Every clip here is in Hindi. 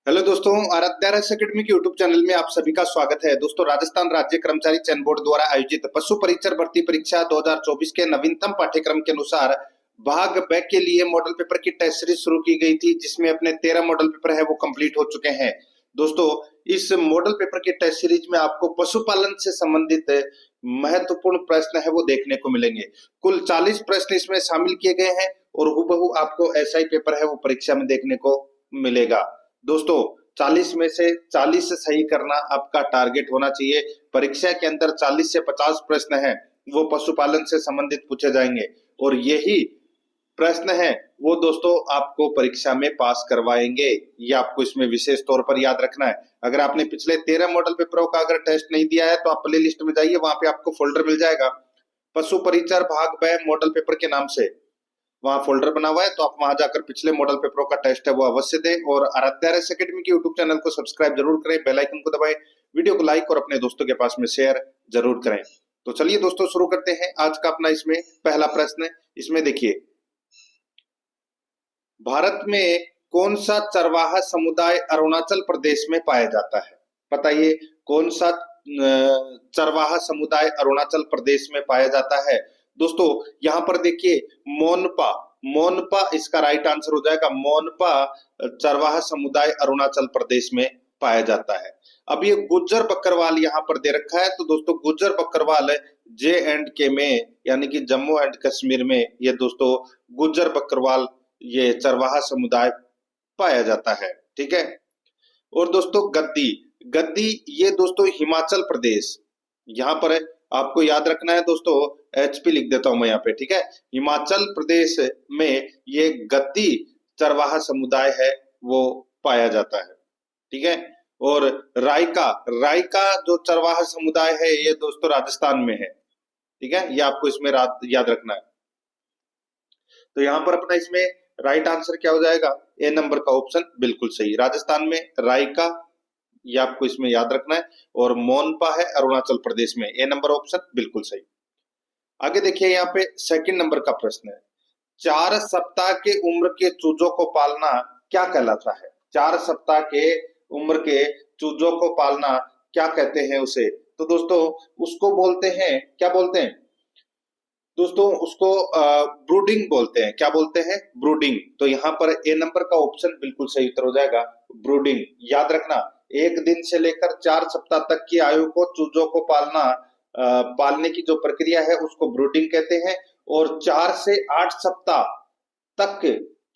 हेलो दोस्तों, आराध्या एकेडमी के यूट्यूब चैनल में आप सभी का स्वागत है। दोस्तों, राजस्थान राज्य कर्मचारी चयन बोर्ड द्वारा आयोजित पशु परीक्षर भर्ती परीक्षा 2024 के नवीनतम पाठ्यक्रम के अनुसार भाग ब के लिए मॉडल पेपर की टेस्ट सीरीज शुरू की गई थी, जिसमें अपने 13 मॉडल पेपर है वो कंप्लीट हो चुके हैं। दोस्तों, इस मॉडल पेपर की टेस्ट सीरीज में आपको पशुपालन से संबंधित महत्वपूर्ण प्रश्न है वो देखने को मिलेंगे। कुल 40 प्रश्न इसमें शामिल किए गए हैं और हूबहू आपको ऐसा ही पेपर है वो परीक्षा में देखने को मिलेगा। दोस्तों, 40 में से 40 सही करना आपका टारगेट होना चाहिए। परीक्षा के अंदर 40 से 50 प्रश्न हैं वो पशुपालन से संबंधित पूछे जाएंगे और यही प्रश्न है वो दोस्तों आपको परीक्षा में पास करवाएंगे। ये आपको इसमें विशेष तौर पर याद रखना है। अगर आपने पिछले 13 मॉडल पेपरों का अगर टेस्ट नहीं दिया है तो आप प्ले लिस्ट में जाइए, वहां पे आपको फोल्डर मिल जाएगा पशु परीक्षर भाग ब मॉडल पेपर के नाम से, वहां फोल्डर बना हुआ है। तो आप वहां जाकर पिछले मॉडल पेपरों का टेस्ट है वो अवश्य दें और आराध्या एकेडमी के यूट्यूब चैनल को सब्सक्राइब जरूर करें, बेल आइकन को दबाएं, वीडियो को लाइक और अपने दोस्तों के पास में शेयर जरूर करें। तो चलिए दोस्तों, शुरू करते हैं आज का अपना इसमें पहला प्रश्न। इसमें देखिए, भारत में कौन सा चरवाहा समुदाय अरुणाचल प्रदेश में पाया जाता है? बताइए, कौन सा चरवाहा समुदाय अरुणाचल प्रदेश में पाया जाता है? दोस्तों, यहाँ पर देखिए मोनपा, मोनपा इसका राइट आंसर हो जाएगा। मोनपा चरवाहा समुदाय अरुणाचल प्रदेश में पाया जाता है। अब ये गुज्जर बकरवाल यहाँ पर दे रखा है, तो दोस्तों गुज्जर बकरवाल J&K में यानी कि जम्मू एंड कश्मीर में ये दोस्तों गुज्जर बकरवाल ये चरवाहा समुदाय पाया जाता है। ठीक है। और दोस्तों गद्दी, गद्दी ये दोस्तों हिमाचल प्रदेश, यहाँ पर आपको याद रखना है दोस्तों, HP लिख देता हूं मैं यहाँ पे। ठीक है, हिमाचल प्रदेश में ये गद्दी चरवाहा समुदाय है वो पाया जाता है। ठीक है। और रायका, रायका जो चरवाहा समुदाय है ये दोस्तों राजस्थान में है। ठीक है, ये आपको इसमें याद रखना है। तो यहाँ पर अपना इसमें राइट आंसर क्या हो जाएगा? ए नंबर का ऑप्शन बिल्कुल सही। राजस्थान में रायका, ये आपको इसमें याद रखना है। और मोनपा है अरुणाचल प्रदेश में। ए नंबर ऑप्शन बिल्कुल सही। आगे देखिए, यहाँ पे सेकंड नंबर का प्रश्न है, 4 सप्ताह के उम्र के चूजों को पालना क्या कहलाता है? 4 सप्ताह के उम्र के चूजों को पालना क्या कहते हैं उसे? तो दोस्तों उसको बोलते हैं, क्या बोलते हैं दोस्तों? उसको ब्रूडिंग बोलते हैं। क्या बोलते हैं? ब्रूडिंग। तो यहाँ पर ए नंबर का ऑप्शन बिल्कुल सही उत्तर हो जाएगा, ब्रूडिंग। याद रखना, 1 दिन से लेकर 4 सप्ताह तक की आयु को चूजों को पालने की जो प्रक्रिया है उसको ब्रूडिंग कहते हैं। और 4 से 8 सप्ताह तक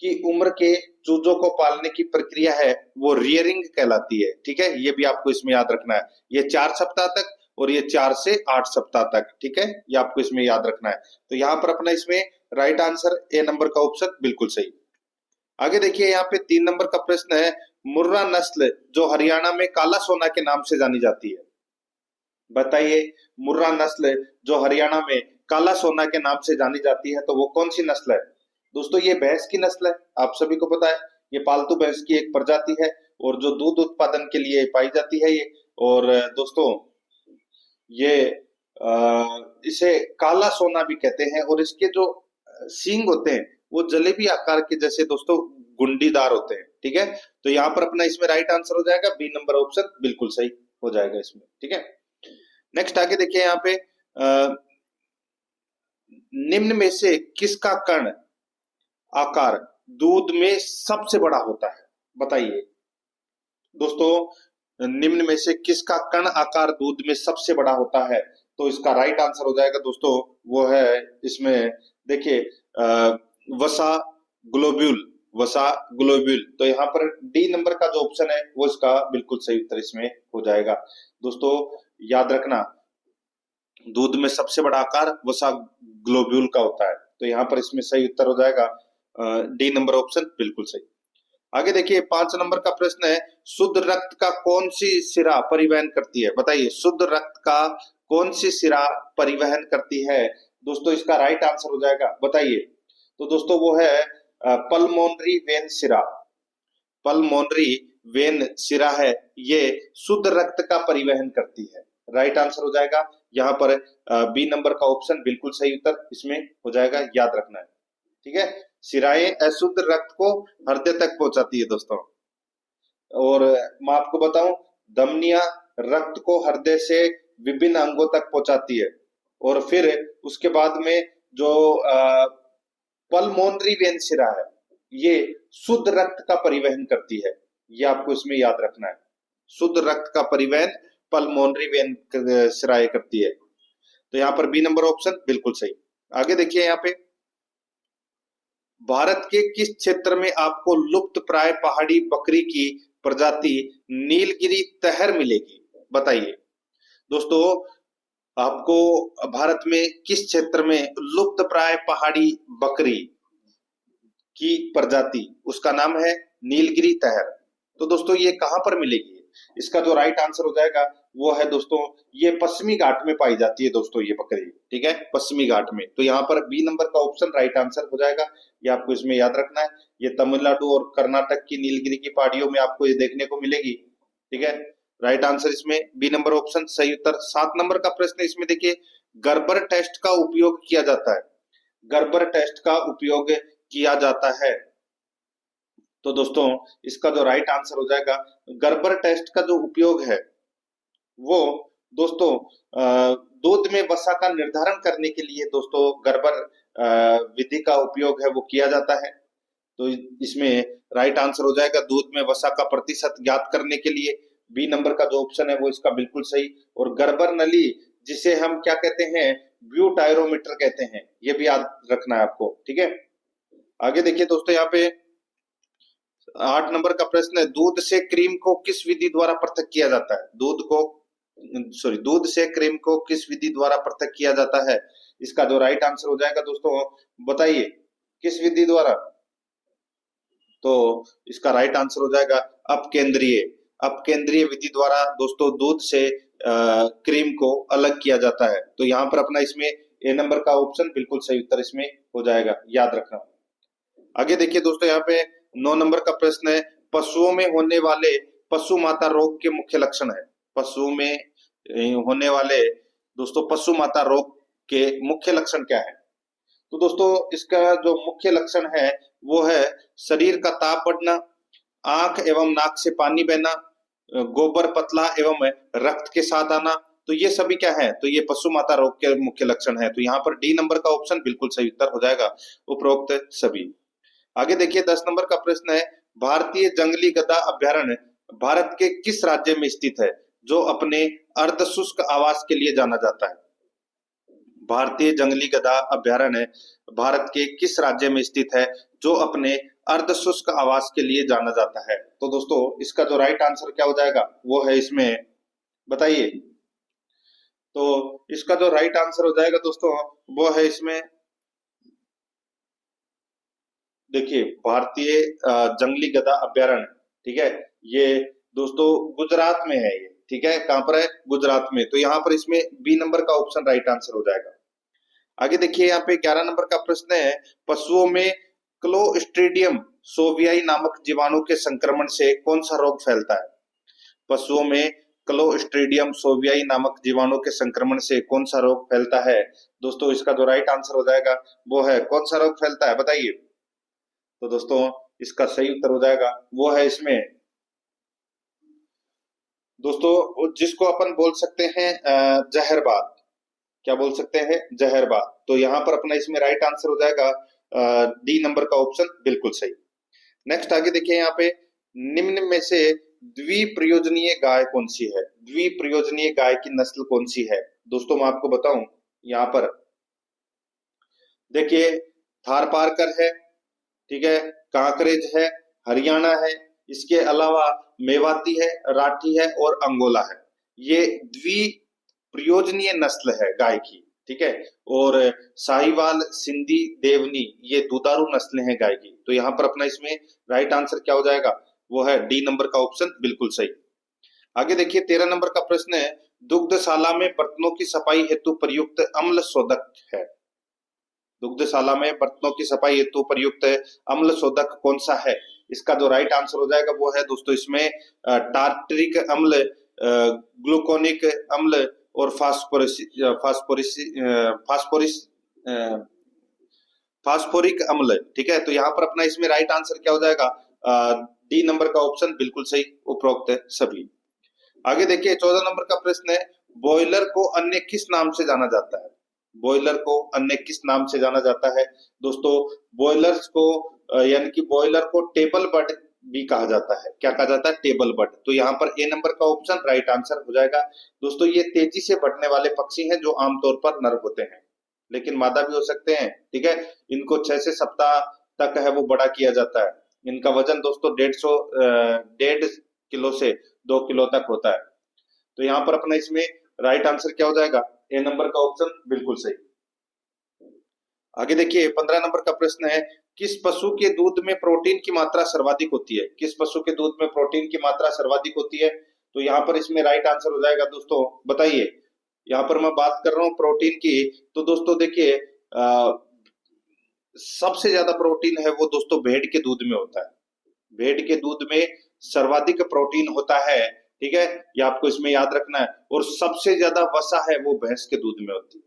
की उम्र के चूजों को पालने की प्रक्रिया है वो रियरिंग कहलाती है। ठीक है, ये भी आपको इसमें याद रखना है। ये 4 सप्ताह तक और ये 4 से 8 सप्ताह तक। ठीक है, ये आपको इसमें याद रखना है। तो यहाँ पर अपना इसमें राइट आंसर ए नंबर का ऑप्शन बिल्कुल सही। आगे देखिए, यहाँ पे 3 नंबर का प्रश्न है, मुर्रा नस्ल जो हरियाणा में काला सोना के नाम से जानी जाती है। बताइए, मुर्रा नस्ल जो हरियाणा में काला सोना के नाम से जानी जाती है तो वो कौन सी नस्ल है? दोस्तों ये भैंस की नस्ल है, आप सभी को पता है। ये पालतू भैंस की एक प्रजाति है और जो दूध उत्पादन के लिए पाई जाती है ये। और दोस्तों ये इसे काला सोना भी कहते हैं और इसके जो सींग होते हैं वो जलेबी आकार के जैसे दोस्तों गुंडीदार होते हैं। ठीक है, तो यहाँ पर अपना इसमें राइट आंसर हो जाएगा बी नंबर ऑप्शन बिल्कुल सही हो जाएगा इसमें। ठीक है, नेक्स्ट आगे देखिए, यहाँ पे निम्न में से किसका कण आकार दूध में सबसे बड़ा होता है? बताइए दोस्तों, निम्न में से किसका कण आकार दूध में सबसे बड़ा होता है? तो इसका राइट आंसर हो जाएगा दोस्तों, वो है इसमें देखिए वसा ग्लोब्यूल, वसा ग्लोब्यूल। तो यहाँ पर डी नंबर का जो ऑप्शन है वो इसका बिल्कुल सही उत्तर इसमें हो जाएगा। दोस्तों याद रखना, दूध में सबसे बड़ा आकार वसा ग्लोब्यूल का होता है। तो यहाँ पर इसमें सही उत्तर हो जाएगा डी नंबर ऑप्शन बिल्कुल सही। आगे देखिए, 5 नंबर का प्रश्न है, शुद्ध रक्त का कौन सी सिरा परिवहन करती है? बताइए, शुद्ध रक्त का कौन सी सिरा परिवहन करती है? दोस्तों इसका राइट आंसर हो जाएगा, बताइए। तो दोस्तों वो है पल्मोनरी वेन सिरा। पल्मोनरी वेन सिरा है, ये शुद्ध रक्त का परिवहन करती है। राइट आंसर हो जाएगा यहाँ पर बी नंबर का ऑप्शन बिल्कुल सही उत्तर इसमें हो जाएगा, याद रखना है। ठीक है, सिराएं अशुद्ध रक्त को हृदय तक पहुंचाती है दोस्तों। और मैं आपको बताऊं, धमनियां रक्त को हृदय से विभिन्न अंगों तक पहुंचाती है। और फिर उसके बाद में जो पल्मोनरी वेन शिरा है, ये शुद्ध रक्त का परिवहन करती है। ये आपको इसमें याद रखना है, शुद्ध रक्त का परिवहन पल्मोनरी वेन शिराएं करती है। तो यहाँ पर बी नंबर ऑप्शन बिल्कुल सही। आगे देखिए यहाँ पे, भारत के किस क्षेत्र में आपको लुप्त प्राय पहाड़ी बकरी की प्रजाति नीलगिरी तहर मिलेगी? बताइए दोस्तों, आपको भारत में किस क्षेत्र में लुप्त प्राय पहाड़ी बकरी की प्रजाति, उसका नाम है नीलगिरी तहर। तो दोस्तों ये कहां पर मिलेगी? इसका जो राइट आंसर हो जाएगा वो है दोस्तों, ये पश्चिमी घाट में पाई जाती है दोस्तों ये बकरी, ठीक है, पश्चिमी घाट में। तो यहाँ पर बी नंबर का ऑप्शन राइट आंसर हो जाएगा। ये आपको इसमें याद रखना है। ये तमिलनाडु और कर्नाटक की नीलगिरी की पहाड़ियों में आपको ये देखने को मिलेगी, ठीक है। राइट आंसर इसमें बी नंबर ऑप्शन सही उत्तर। 7 नंबर का प्रश्न इसमें देखिए, गर्बर टेस्ट का उपयोग किया जाता है। गर्बर टेस्ट का उपयोग किया जाता है। तो दोस्तों इसका जो राइट आंसर हो जाएगा, गर्बर टेस्ट का जो उपयोग है वो दोस्तों दूध में वसा का निर्धारण करने के लिए दोस्तों गर्बर विधि का उपयोग है वो किया जाता है। तो इसमें राइट आंसर हो जाएगा दूध में वसा का प्रतिशत ज्ञात करने के लिए बी नंबर का जो ऑप्शन है वो इसका बिल्कुल सही। और गर्बर नली, जिसे हम क्या कहते हैं, ब्यूटायरोमीटर कहते हैं, ये भी याद रखना है आपको, ठीक है। आगे देखिए दोस्तों, यहाँ पे 8 नंबर का प्रश्न है, दूध से क्रीम को किस विधि द्वारा पृथक किया जाता है? दूध से क्रीम को किस विधि द्वारा पृथक किया जाता है? इसका जो राइट आंसर हो जाएगा दोस्तों, बताइए किस विधि द्वारा? तो इसका राइट आंसर हो जाएगा अपकेंद्रीय विधि द्वारा दोस्तों दूध से क्रीम को अलग किया जाता है। तो यहाँ पर अपना इसमें ए नंबर का ऑप्शन बिल्कुल सही उत्तर इसमें हो जाएगा, याद रखना। आगे देखिए दोस्तों, यहाँ पे 9 नंबर का प्रश्न है, पशुओं में होने वाले पशु माता रोग के मुख्य लक्षण है। पशुओं में होने वाले दोस्तों पशु माता रोग के मुख्य लक्षण क्या है? तो दोस्तों इसका जो मुख्य लक्षण है वो है शरीर का ताप बढ़ना, आंख एवं नाक से पानी बहना, गोबर पतला एवं रक्त के साथ आना। तो ये सभी क्या है? तो ये पशु माता रोग के मुख्य लक्षण है। तो यहाँ पर डी नंबर का ऑप्शन बिल्कुल सही उत्तर हो जाएगा, उपरोक्त सभी। आगे देखिए 10 नंबर का प्रश्न है, भारतीय जंगली गधा अभ्यारण्य भारत के किस राज्य में स्थित है जो अपने अर्ध शुष्क आवास के लिए जाना जाता है? भारतीय जंगली गधा अभ्यारण्य भारत के किस राज्य में स्थित है जो अपने अर्ध शुष्क आवास के लिए जाना जाता है? तो दोस्तों इसका जो राइट आंसर क्या हो जाएगा वो है इसमें, बताइए। तो इसका जो राइट आंसर हो जाएगा दोस्तों वो है इसमें, देखिए भारतीय जंगली गधा अभ्यारण्य, ठीक है, ये दोस्तों गुजरात में है ये, ठीक है। कहां पर है? गुजरात में। तो यहाँ पर इसमें बी नंबर का ऑप्शन राइट आंसर हो जाएगा। आगे देखिए यहाँ पे 11 नंबर का प्रश्न है, पशुओं में क्लोस्ट्रीडियम सोवियाई नामक जीवाणु के संक्रमण से कौन सा रोग फैलता है? पशुओं में क्लोस्ट्रीडियम सोवियाई नामक जीवाणु के संक्रमण से कौन सा रोग फैलता है? दोस्तों इसका जो राइट आंसर हो जाएगा वो है, कौन सा रोग फैलता है बताइए। तो दोस्तों इसका सही उत्तर हो जाएगा वो है इसमें दोस्तों, जिसको अपन बोल सकते हैं जहरबाद। क्या बोल सकते हैं? जहरबाद। तो यहाँ पर अपना इसमें राइट आंसर हो जाएगा डी नंबर का ऑप्शन बिल्कुल सही। नेक्स्ट आगे देखिए यहाँ पे, निम्न में से द्विप्रयोजनीय गाय कौन सी है? द्विप्रयोजनीय गाय की नस्ल कौन सी है? दोस्तों मैं आपको बताऊं, यहाँ पर देखिए थारपारकर है, ठीक है, कांकरेज है, हरियाणा है, इसके अलावा मेवाती है, राठी है और अंगोला है। ये द्विप्रयोजनीय नस्ल है गाय की, ठीक है। और साहिवाल, सिंधी, देवनी, ये दुधारू नस्लें हैं गाय की। तो यहाँ पर अपना इसमें राइट आंसर क्या हो जाएगा वो है डी नंबर का ऑप्शन बिल्कुल सही। आगे देखिए 13 नंबर का प्रश्न है, दुग्धशाला में बर्तनों की सफाई हेतु प्रयुक्त अम्ल शोधक है। दुग्धशाला में बर्तनों की सफाई हेतु प्रयुक्त अम्ल शोधक कौन सा है? इसका जो राइट आंसर हो जाएगा वो है दोस्तों इसमें टार्टरिक अम्ल, ग्लूकोनिक अम्ल और फास्फोरिक अम्ल, ठीक है। तो यहाँ पर अपना इसमें राइट आंसर क्या हो जाएगा, डी नंबर का ऑप्शन बिल्कुल सही, उपरोक्त सभी। आगे देखिए 14 नंबर का प्रश्न है, बॉयलर को अन्य किस नाम से जाना जाता है? बॉयलर को अन्य किस नाम से जाना जाता है? दोस्तों बॉयलर्स को यानी कि बॉयलर को टेबल बर्ड भी कहा जाता है। क्या कहा जाता है? Table bird. तो यहाँ पर ए नंबर का ऑप्शन राइट आंसर हो जाएगा। दोस्तों ये तेजी से बढ़ने वाले पक्षी हैं जो आमतौर पर नर होते हैं, लेकिन मादा भी हो सकते हैं। ठीक है, इनको 6 से सप्ताह तक है वो बड़ा किया जाता है। इनका वजन दोस्तों 1.5 किलो से 2 किलो तक होता है। तो यहाँ पर अपना इसमें राइट आंसर क्या हो जाएगा? ए नंबर का ऑप्शन बिल्कुल सही। आगे देखिए 15 नंबर का प्रश्न है, किस पशु के दूध में प्रोटीन की मात्रा सर्वाधिक होती है? किस पशु के दूध में प्रोटीन की मात्रा सर्वाधिक होती है? तो यहाँ पर इसमें राइट आंसर हो जाएगा दोस्तों, बताइए। यहाँ पर मैं बात कर रहा हूँ प्रोटीन की, तो दोस्तों देखिए सबसे ज्यादा प्रोटीन है वो दोस्तों भेड़ के दूध में होता है। भेड़ के दूध में सर्वाधिक प्रोटीन होता है। ठीक है, ये आपको इसमें याद रखना है। और सबसे ज्यादा वसा है वो भैंस के दूध में होती है।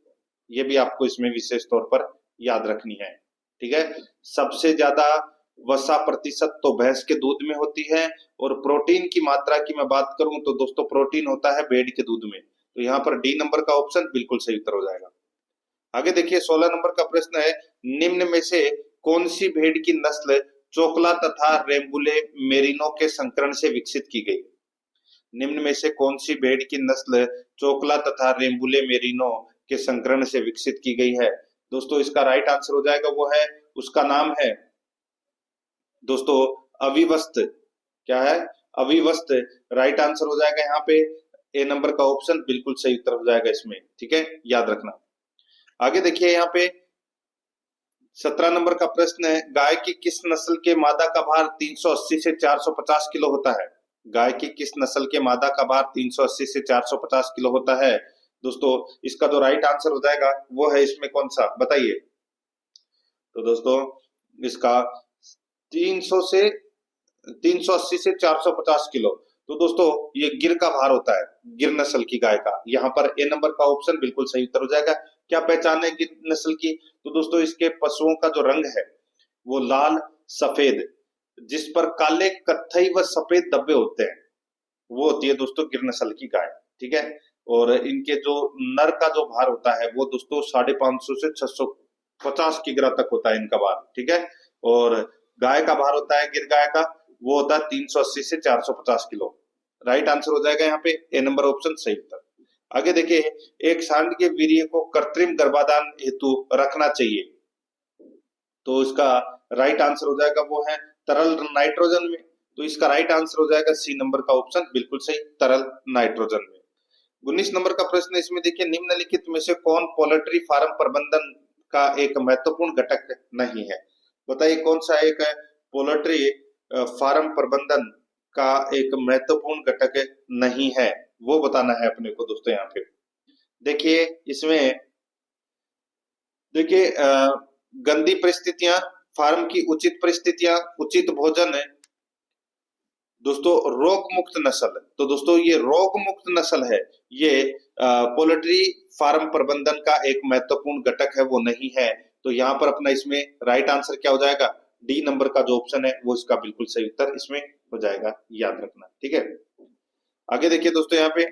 ये भी आपको इसमें विशेष तौर पर याद रखनी है। ठीक है, सबसे ज्यादा वसा प्रतिशत तो भैंस के दूध में होती है। और प्रोटीन की मात्रा की मैं बात करूं तो दोस्तों प्रोटीन होता है भेड़ के दूध में। तो यहाँ पर डी नंबर का ऑप्शन बिल्कुल सही उत्तर हो जाएगा। आगे देखिए 16 नंबर का प्रश्न है, निम्न में से कौन सी भेड़ की नस्ल चोकला तथा रेम्बुले मेरिनो के संकरण से विकसित की गई? निम्न में से कौन सी भेड़ की नस्ल चोकला तथा रेम्बुले मेरिनो के संकरण से विकसित की गई है? दोस्तों इसका राइट आंसर हो जाएगा, वो है, उसका नाम है दोस्तों अविवस्त। क्या है? अविवस्त। राइट आंसर हो जाएगा यहाँ पे ए नंबर का ऑप्शन बिल्कुल सही उत्तर हो जाएगा इसमें। ठीक है, याद रखना। आगे देखिए यहाँ पे 17 नंबर का प्रश्न है, गाय की किस नस्ल के मादा का भार 380 से 450 किलो होता है? गाय की किस नस्ल के मादा का भार 380 से 450 किलो होता है? दोस्तों इसका जो राइट आंसर हो जाएगा वो है इसमें कौन सा, बताइए। तो दोस्तों इसका 380 से 450 किलो। तो दोस्तों ये गिर का भार होता है, गिर नस्ल की गाय का। यहाँ पर ए नंबर का ऑप्शन बिल्कुल सही उत्तर हो जाएगा। क्या पहचान है गिर नस्ल की? तो दोस्तों इसके पशुओं का जो रंग है वो लाल सफेद, जिस पर काले कत्थई व सफेद धब्बे होते हैं, वो होती है दोस्तों गिर नस्ल की गाय। ठीक है, और इनके जो नर का जो भार होता है वो दोस्तों 550 से 650 किग्रा तक होता है इनका भार। ठीक है, और गाय का भार होता है गिर गाय का, वो होता है 380 से 450 किलो। राइट आंसर हो जाएगा यहाँ पे ए नंबर ऑप्शन सही उत्तर। आगे देखिए, एक सांड के वीर्य को कृत्रिम गर्भाधान हेतु रखना चाहिए, तो इसका राइट आंसर हो जाएगा वो है तरल नाइट्रोजन में। तो इसका राइट आंसर हो जाएगा सी नंबर का ऑप्शन बिल्कुल सही, तरल नाइट्रोजन में। 19 नंबर का प्रश्न इसमें देखिए, निम्नलिखित में से कौन पोल्ट्री फार्म प्रबंधन का एक महत्वपूर्ण घटक नहीं है? बताइए कौन सा एक पोल्ट्री फार्म प्रबंधन का एक महत्वपूर्ण घटक नहीं है, वो बताना है अपने को दोस्तों। यहाँ पे देखिए इसमें देखिए गंदी परिस्थितियां, फार्म की उचित परिस्थितियां, उचित भोजन, दोस्तों रोग मुक्त नस्ल। तो दोस्तों ये रोग मुक्त नस्ल है, ये पोल्ट्री फार्म प्रबंधन का एक महत्वपूर्ण घटक है, वो नहीं है। तो यहाँ पर अपना इसमें राइट आंसर क्या हो जाएगा? डी नंबर का जो ऑप्शन है वो इसका बिल्कुल सही उत्तर इसमें हो जाएगा, याद रखना। ठीक है, आगे देखिए दोस्तों यहाँ पे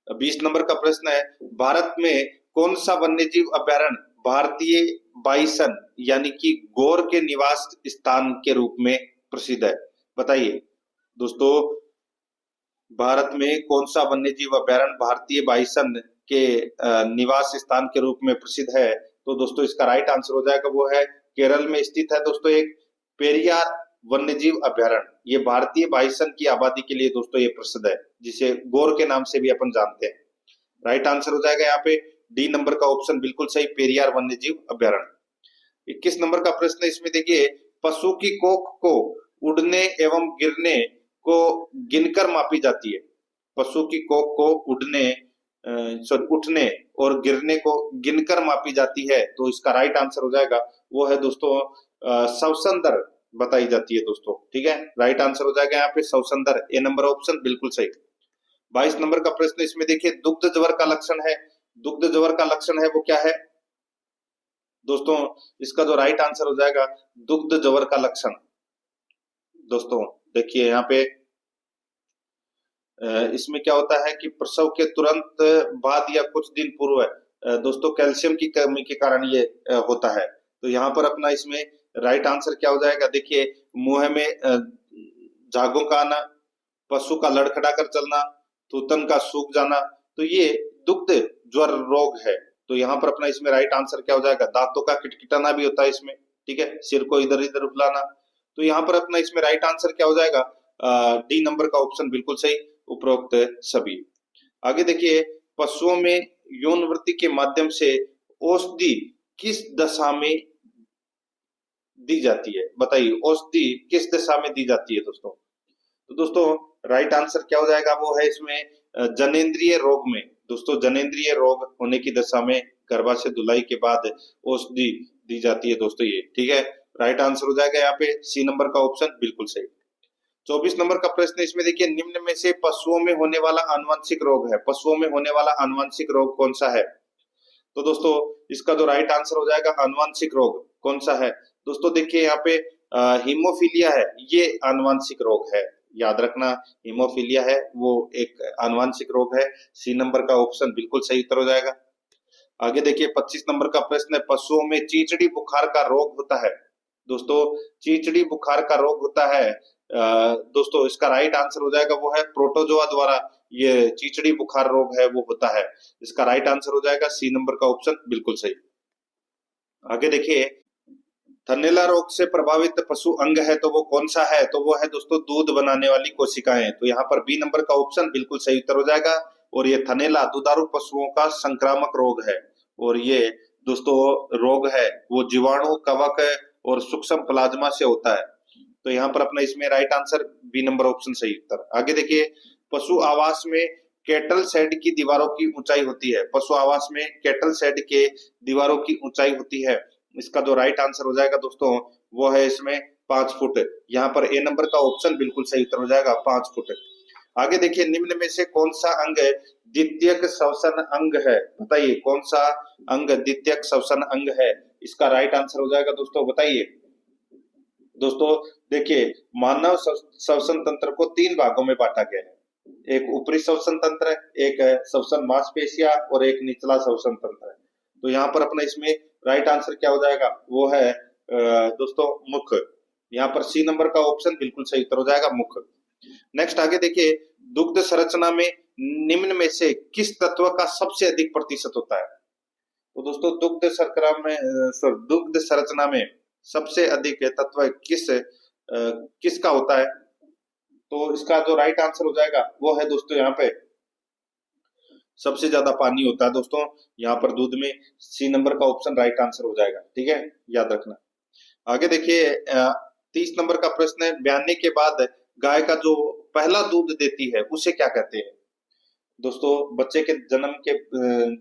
20 नंबर का प्रश्न है, भारत में कौन सा वन्यजीव अभयारण्य भारतीय बाइसन यानी कि गौर के निवास स्थान के रूप में प्रसिद्ध है? बताइए दोस्तों, भारत में कौन सा वन्यजीव अभयारण्य भारतीय बाइसन के निवास स्थान के रूप में प्रसिद्ध है? तो दोस्तों इसका राइट आंसर हो जाएगा, वो है केरल में स्थित है दोस्तों एक पेरियार वन्यजीव अभयारण्य। ये भारतीय बाइसन की आबादी के लिए दोस्तों ये प्रसिद्ध है, जिसे गौर के नाम से भी अपन जानते हैं। राइट आंसर हो जाएगा यहाँ पे डी नंबर का ऑप्शन बिल्कुल सही, पेरियार वन्यजीव अभयारण्य। 21 नंबर का प्रश्न इसमें देखिए, पशु की कोख को उड़ने एवं गिरने को गिनकर मापी जाती है। पशु की कोख को उठने और गिरने को गिनकर मापी जाती है, तो इसका राइट आंसर हो जाएगा वो है दोस्तों श्वसन दर बताई जाती है दोस्तों। ठीक है, राइट आंसर हो जाएगा यहाँ पे श्वसन दर, ए नंबर ऑप्शन बिल्कुल सही। 22 नंबर का प्रश्न इसमें देखिए, दुग्ध ज्वर का लक्षण है, दुग्ध ज्वर का लक्षण है वो क्या है? दोस्तों इसका जो राइट आंसर हो जाएगा दुग्ध ज्वर का लक्षण, दोस्तों देखिए यहाँ पे इसमें क्या होता है कि प्रसव के तुरंत बाद या कुछ दिन पूर्व दोस्तों कैल्शियम की कमी के कारण ये होता है। तो यहाँ पर अपना इसमें राइट आंसर क्या हो जाएगा, देखिए मुंह में झागों का आना, पशु का लड़खड़ा कर चलना, थूथन का सूख जाना, तो ये दुग्ध ज्वर रोग है। तो यहाँ पर अपना इसमें राइट आंसर क्या हो जाएगा, दांतों का किटकिटाना भी होता है इसमें, ठीक है, सिर को इधर इधर उठलाना। तो यहाँ पर अपना इसमें राइट आंसर क्या हो जाएगा, डी नंबर का ऑप्शन बिल्कुल सही, उपरोक्त सभी। आगे देखिए, पशुओं में यौन वृद्धि के माध्यम से औषधि किस दशा में दी जाती है, बताइए औषधि किस दशा में दी जाती है दोस्तों। तो दोस्तों राइट आंसर क्या हो जाएगा, वो है इसमें जनेंद्रिय रोग में। दोस्तों जनेंद्रिय रोग होने की दशा में गर्भाशय धुलाई के बाद औषधि दी जाती है दोस्तों ये, ठीक है। राइट आंसर हो जाएगा यहाँ पे सी नंबर का ऑप्शन बिल्कुल सही। 24 नंबर का प्रश्न इसमें देखिए, निम्न में से पशुओं में होने वाला आनुवंशिक रोग है, पशुओं में होने वाला आनुवंशिक रोग कौन सा है। तो दोस्तों इसका जो राइट आंसर हो जाएगा, आनुवंशिक रोग कौन सा है। दोस्तों देखिए यहाँ पे हीमोफीलिया है, ये आनुवंशिक रोग है, याद रखना, हीमोफीलिया है वो एक आनुवंशिक रोग है। सी नंबर का ऑप्शन बिल्कुल सही उत्तर हो जाएगा। आगे देखिए 25 नंबर का प्रश्न है, पशुओं में चीचड़ी बुखार का रोग होता है। दोस्तों चीचड़ी बुखार का रोग होता है, दोस्तों इसका राइट आंसर हो जाएगा वो है प्रोटोजोआ द्वारा ये चीचड़ी बुखार रोग है वो होता है। इसका राइट आंसर हो जाएगा सी नंबर का ऑप्शन बिल्कुल सही। आगे देखिए, थनैला रोग से प्रभावित पशु अंग है तो वो कौन सा है, तो वो है दोस्तों दूध बनाने वाली कोशिकाएं। तो यहाँ पर बी नंबर का ऑप्शन बिल्कुल सही उत्तर हो जाएगा। और ये थनैला दुधारू पशुओं का संक्रामक रोग है, और ये दोस्तों रोग है वो जीवाणु, कवक और सूक्ष्म प्लाज्मा से होता है। तो यहाँ पर अपना इसमें right answer B number option सही उत्तर। आगे देखिए, पशु आवास में कैटल शेड की दीवारों की ऊंचाई होती है, पशु आवास में कैटल शेड के दीवारों की ऊंचाई होती है। इसका जो राइट आंसर हो जाएगा दोस्तों वो है इसमें 5 फुट। यहाँ पर ए नंबर का ऑप्शन बिल्कुल सही उत्तर हो जाएगा 5 फुट। आगे देखिए, निम्न में से कौन सा अंग द्वितीयक श्वसन अंग है, बताइए कौन सा अंग द्वितीयक श्वसन अंग है। इसका राइट आंसर हो जाएगा दोस्तों, बताइए। दोस्तों देखिए, मानव श्वसन तंत्र को 3 भागों में बांटा गया है, एक ऊपरी श्वसन तंत्र, एक श्वसन मांसपेशियां और एक निचला श्वसन तंत्र है। तो यहाँ पर अपना इसमें राइट आंसर क्या हो जाएगा, वो है दोस्तों मुख। यहाँ पर सी नंबर का ऑप्शन बिल्कुल सही उत्तर हो जाएगा, मुख। नेक्स्ट आगे देखिए, दुग्ध संरचना में निम्न में से किस तत्व का सबसे अधिक प्रतिशत होता है। तो दोस्तों दुग्ध संरचना में सबसे अधिक तत्व किसका होता है। तो इसका जो राइट आंसर हो जाएगा वो है दोस्तों यहाँ पे सबसे ज्यादा पानी होता है दोस्तों, यहाँ पर दूध में। सी नंबर का ऑप्शन राइट आंसर हो जाएगा, ठीक है, याद रखना। आगे देखिए 30 नंबर का प्रश्न है, ब्याने के बाद गाय का जो पहला दूध देती है उसे क्या कहते हैं। दोस्तों बच्चे के जन्म के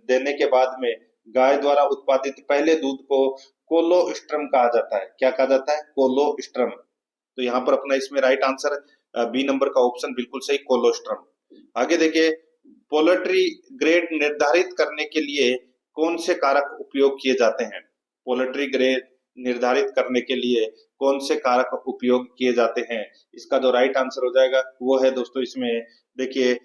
देने के बाद में गाय द्वारा उत्पादित पहले दूध को कोलोस्ट्रम कहा जाता है। क्या कहा जाता है, कोलोस्ट्रम। तो यहाँ पर अपना इसमें राइट आंसर बी नंबर का ऑप्शन बिल्कुल सही, कोलोस्ट्रम। आगे देखिए, पोल्ट्री ग्रेड निर्धारित करने के लिए कौन से कारक उपयोग किए जाते हैं। पोल्ट्री ग्रेड निर्धारित करने के लिए कौन से कारक उपयोग किए जाते हैं। इसका जो राइट आंसर हो जाएगा वो है दोस्तों इसमें देखिए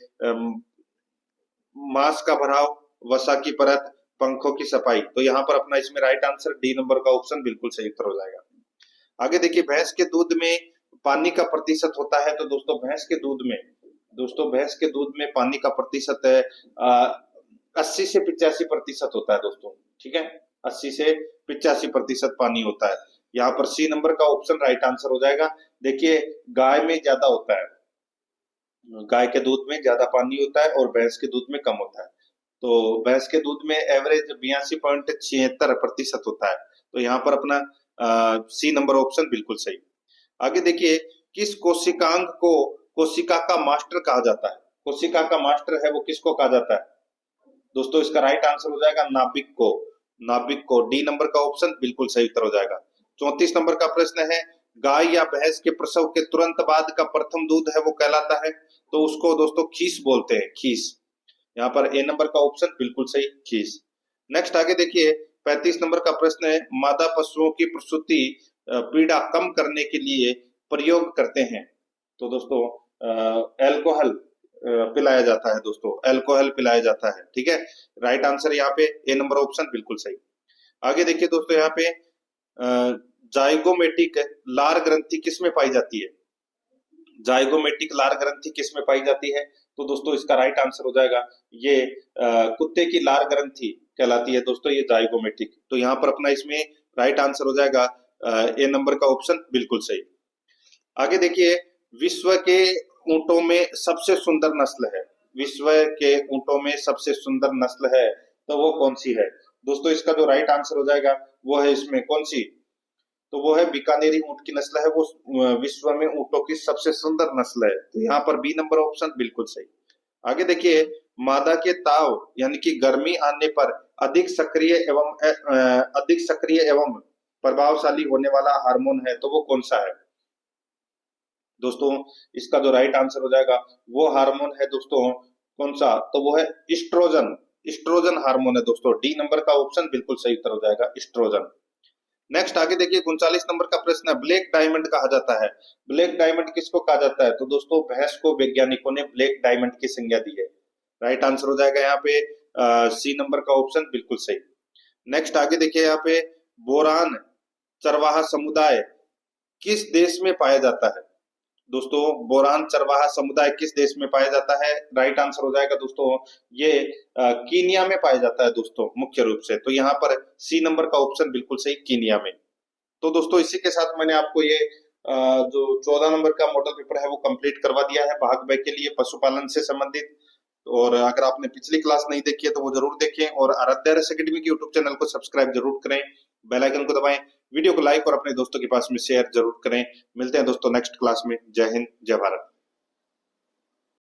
मांस का भराव, वसा की परत, पंखों की सफाई। तो यहाँ पर अपना इसमें राइट आंसर डी नंबर का ऑप्शन बिल्कुल सही उत्तर हो जाएगा। आगे देखिए, भैंस के दूध में पानी का प्रतिशत होता है। तो दोस्तों भैंस के दूध में पानी का प्रतिशत है 80 से 85% होता है दोस्तों, ठीक है, 80 से 85% पानी होता है। यहाँ पर सी नंबर का ऑप्शन राइट आंसर हो जाएगा। देखिए गाय में ज्यादा होता है, गाय के दूध में ज्यादा पानी होता है और भैंस के दूध में कम होता है। तो भैंस के दूध में एवरेज 82.76% होता है। तो यहाँ पर अपना सी नंबर ऑप्शन बिल्कुल सही। आगे देखिए, किस कोशिकांग को कोशिका का मास्टर कहा जाता है। कोशिका का मास्टर है वो किसको कहा जाता है। दोस्तों इसका राइट आंसर हो जाएगा नाभिक को। डी नंबर का ऑप्शन बिल्कुल सही उत्तर हो जाएगा। 34 नंबर का प्रश्न है, गाय या भैंस के प्रसव के तुरंत बाद का प्रथम दूध है वो कहलाता है। तो उसको दोस्तों खीस बोलते हैं, खीस। यहाँ पर ए नंबर का ऑप्शन बिल्कुल सही, खीस। नेक्स्ट आगे देखिए 35 नंबर का प्रश्न है, मादा पशुओं की प्रसूति पीड़ा कम करने के लिए प्रयोग करते हैं? तो दोस्तों अल्कोहल पिलाया जाता है दोस्तों, अल्कोहल पिलाया जाता है। ठीक है, राइट आंसर यहाँ पे ए नंबर ऑप्शन बिल्कुल सही। आगे देखिए दोस्तों, यहाँ पे जाइगोमेटिक लार ग्रंथि किस में पाई जाती है? जाइगोमेटिक लार ग्रंथि किस में पाई जाती है? तो दोस्तों इसका राइट आंसर हो जाएगा ये कुत्ते की लार ग्रंथि कहलाती है दोस्तों, ये जाइगोमेटिक। तो यहाँ पर अपना इसमें राइट आंसर हो जाएगा ए नंबर का ऑप्शन बिल्कुल सही। आगे देखिए, विश्व के ऊंटों में सबसे सुंदर नस्ल है, विश्व के ऊंटों में सबसे सुंदर नस्ल है, तो वो कौन सी है? दोस्तों इसका जो राइट आंसर हो जाएगा वो है इसमें कौन सी? तो वो है बीकानेरी ऊंट की नस्ल है, वो विश्व में ऊंटों की सबसे सुंदर नस्ल है। तो यहाँ पर बी नंबर ऑप्शन बिल्कुल सही। आगे देखिए, मादा के ताव यानी कि गर्मी आने पर अधिक सक्रिय एवं प्रभावशाली होने वाला हार्मोन है, तो वो कौन सा है? दोस्तों इसका जो राइट आंसर हो जाएगा वो हार्मोन है दोस्तों कौन सा? तो वो है इस्ट्रोजन, इस्ट्रोजन हार्मोन है दोस्तों। डी नंबर का ऑप्शन बिल्कुल सही उत्तर हो जाएगा, इस्ट्रोजन। नेक्स्ट आगे देखिए, 39 नंबर का प्रश्न है, ब्लैक डायमंड कहा जाता है। ब्लैक डायमंड किसको कहा जाता है? तो दोस्तों भैंस को वैज्ञानिकों ने ब्लैक डायमंड की संज्ञा दी है। राइट आंसर हो जाएगा यहाँ पे सी नंबर का ऑप्शन बिल्कुल सही। नेक्स्ट आगे देखिए, यहाँ पे बोरान चरवाहा समुदाय किस देश में पाया जाता है? दोस्तों बोरान चरवाहा समुदाय किस देश में पाया जाता है? राइट आंसर हो जाएगा दोस्तों ये कीनिया में पाया जाता है दोस्तों, मुख्य रूप से। तो यहाँ पर सी नंबर का ऑप्शन बिल्कुल सही, कीनिया में। तो दोस्तों इसी के साथ मैंने आपको ये जो 14 नंबर का मॉडल पेपर है वो कंप्लीट करवा दिया है भाग ब के लिए, पशुपालन से संबंधित। और अगर आपने पिछली क्लास नहीं देखी है तो वो जरूर देखें, और आराध्या रस अकेडमी के यूट्यूब चैनल को सब्सक्राइब जरूर करें, बेल आइकन को दबाएं, वीडियो को लाइक और अपने दोस्तों के पास में शेयर जरूर करें। मिलते हैं दोस्तों नेक्स्ट क्लास में। जय हिंद, जय भारत।